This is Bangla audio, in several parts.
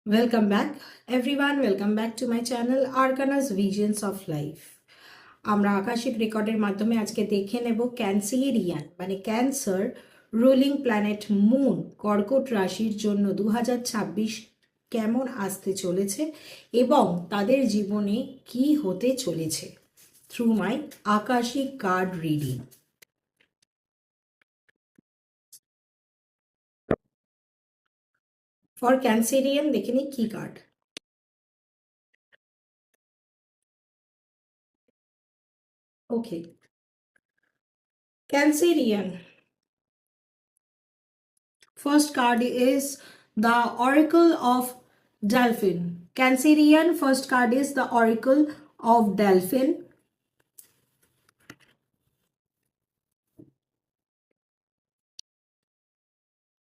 Welcome back, everyone. Welcome back to my channel Arcana's Visions of Life. আমরা আকাশিক রেকর্ডের মাধ্যমে আজকে দেখে নেব ক্যান্সেরিয়ান মানে ক্যান্সার রুলিং প্ল্যানেট মুন কর্কট রাশির জন্য 2026 কেমন আসতে চলেছে এবং তাদের জীবনে কি হতে চলেছে through my Akashic card reading. For Cancerian দেখে নিই কি card. Okay, Cancerian. First card is the Oracle of Delphin. Cancerian first card is the Oracle of Delphin.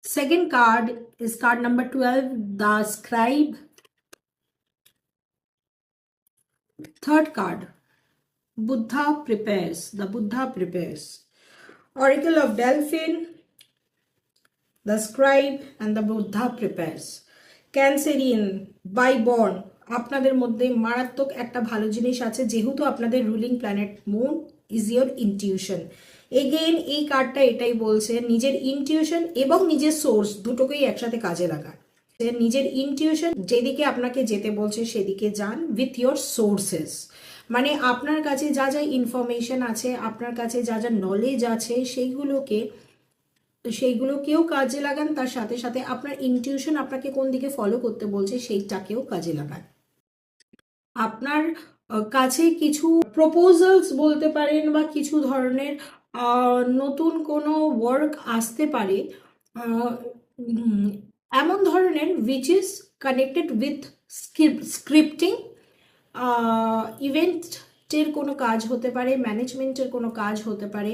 Second card is card number 12, the Scribe. Third card, Buddha prepares. The Buddha prepares. Oracle of Delphin, the Scribe and the Buddha prepares. Cancerian by born আপনাদের মধ্যে মারাত্মক একটা ভালো জিনিস আছে, যেহেতু আপনাদের ruling planet moon is your intuition. Again এই কার্ডটা এটাই বলছে, নিজের ইনটিউশন এবং নিজের সোর্স দুটোকেই একসাথে কাজে লাগান। নিজের ইনটিউশন যেদিকে আপনাকে যেতে বলছে সেদিকে যান উইথ ইয়োর সোর্সেস। মানে আপনার কাছে যা যা ইনফরমেশন আছে, আপনার কাছে যা যা নলেজ আছে, সেইগুলোকেও কাজে লাগান, তার সাথে সাথে আপনার ইনটিউশন আপনাকে কোন দিকে ফলো করতে বলছে সেইটাকেও কাজে লাগান। আপনার কাছে কিছু প্রপোজালস বলতে পারেন বা কিছু ধরনের নতুন কোনো ওয়ার্ক আসতে পারে, এমন ধরনের which is connected with scripting, ইভেন্টের কোনো কাজ হতে পারে, ম্যানেজমেন্টের কোনো কাজ হতে পারে,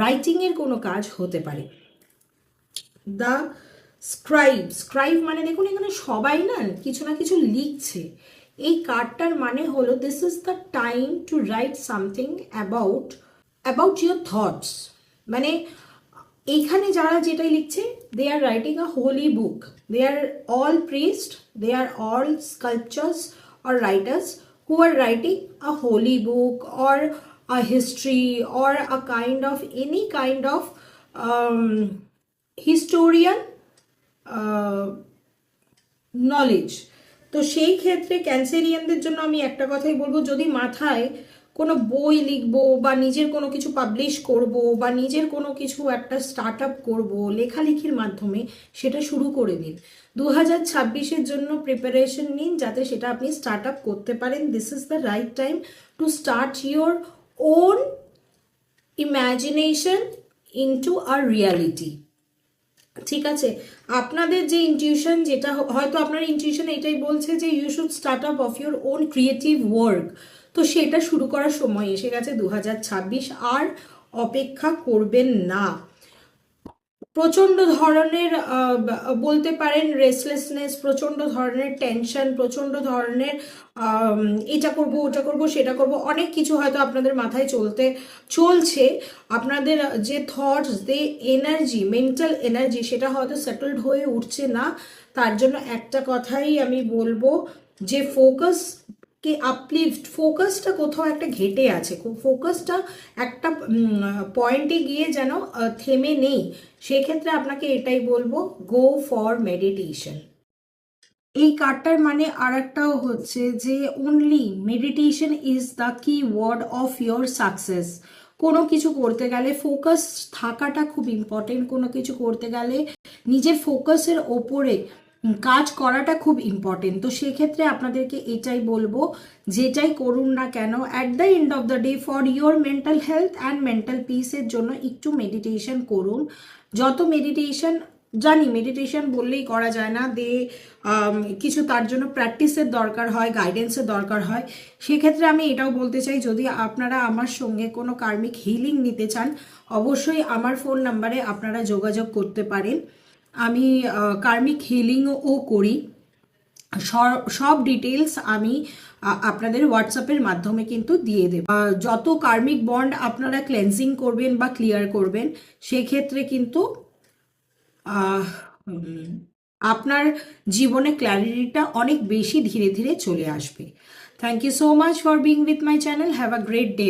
রাইটিংয়ের কোনো কাজ হতে পারে। দ্য স্ক্রাইব মানে দেখুন এখানে সবাই না কিছু না কিছু লিখছে। এই কার্ডটার মানে হলো this is the time to write something about your thoughts. মানে এইখানে যারা যেটাই লিখছে, they are writing a holy book, they are all priest, they are all sculptures or writers who are writing a holy book or a history or a kind of any kind of historian knowledge. তো সেই ক্ষেত্রে ক্যান্সেরিয়ানদের জন্য আমি একটা কথাই বলবো, যদি মাথায় কোনো বই লিখবো বা নিজের কোনো কিছু পাবলিশ করব বা নিজের কোনো কিছু একটা স্টার্ট আপ করবো লেখালেখির মাধ্যমে, সেটা শুরু করে দিন। 2026-এর জন্য প্রিপারেশন নিন যাতে সেটা আপনি স্টার্ট আপ করতে পারেন। This is the right time to start your own imagination into a reality. ঠিক আছে, আপনাদের যে ইনটিউশন, যেটা হয়তো আপনার ইনটিউশন এটাই বলছে যে you should start up of your own creative work, তো সেটা শুরু করার সময় এসে গেছে 2026। আর অপেক্ষা করবেন না। প্রচণ্ড ধরনের বলতে পারেন রেসলেসনেস, প্রচণ্ড ধরনের টেনশন, প্রচণ্ড ধরনের এটা করব ওটা করব সেটা করব, অনেক কিছু হয়তো আপনাদের মাথায় চলছে। আপনাদের যে থটস, যে এনার্জি, মেন্টাল এনার্জি, সেটা হয়তো সেটেলড হয়ে উঠছে না। তার জন্য একটা কথাই আমি বলবো যে ফোকাসকে আপলিফট, ফোকাসটা কোথাও একটা ঘেটে আছে, ফোকাসটা একটা পয়েন্টে গিয়ে যেন থেমে নেই। সেক্ষেত্রে আপনাকে এটাই বলবো, গো ফর মেডিটেশন। এই কার্ডটার মানে আর একটাও হচ্ছে যে অনলি মেডিটেশন ইজ দ্য কি ওয়ার্ড অফ ইয়োর সাকসেস। কোনো কিছু করতে গেলে ফোকাস থাকাটা খুব ইম্পর্টেন্ট। কোনো কিছু করতে গেলে নিজের ফোকাসের ওপরে কাজ করাটা খুব ইম্পর্টেন্ট। তো সেক্ষেত্রে আপনাদেরকে এটাই বলবো, যেটাই করুন না কেন, at the end of the day for your mental health and mental পিসের জন্য একটু মেডিটেশন করুন। যত মেডিটেশন, জানি মেডিটেশন বললেই করা যায় না, কিছু তার জন্য প্র্যাকটিসের দরকার হয়, গাইডেন্সের দরকার হয়। সেক্ষেত্রে আমি এটাও বলতে চাই, যদি আপনারা আমার সঙ্গে কোনো কার্মিক হিলিং নিতে চান, অবশ্যই আমার ফোন নাম্বারে আপনারা যোগাযোগ করতে পারেন। আমি কার্মিক হিলিংও করি। সব ডিটেলস আমি আপনাদের হোয়াটসঅ্যাপের মাধ্যমে কিন্তু দিয়ে দেব। যত কার্মিক বন্ড আপনারা ক্লেন্সিং করবেন বা ক্লিয়ার করবেন, সেক্ষেত্রে কিন্তু আপনার জীবনে ক্ল্যারিটিটা অনেক বেশি ধীরে ধীরে চলে আসবে। Thank you so much for being with my channel. Have a great day.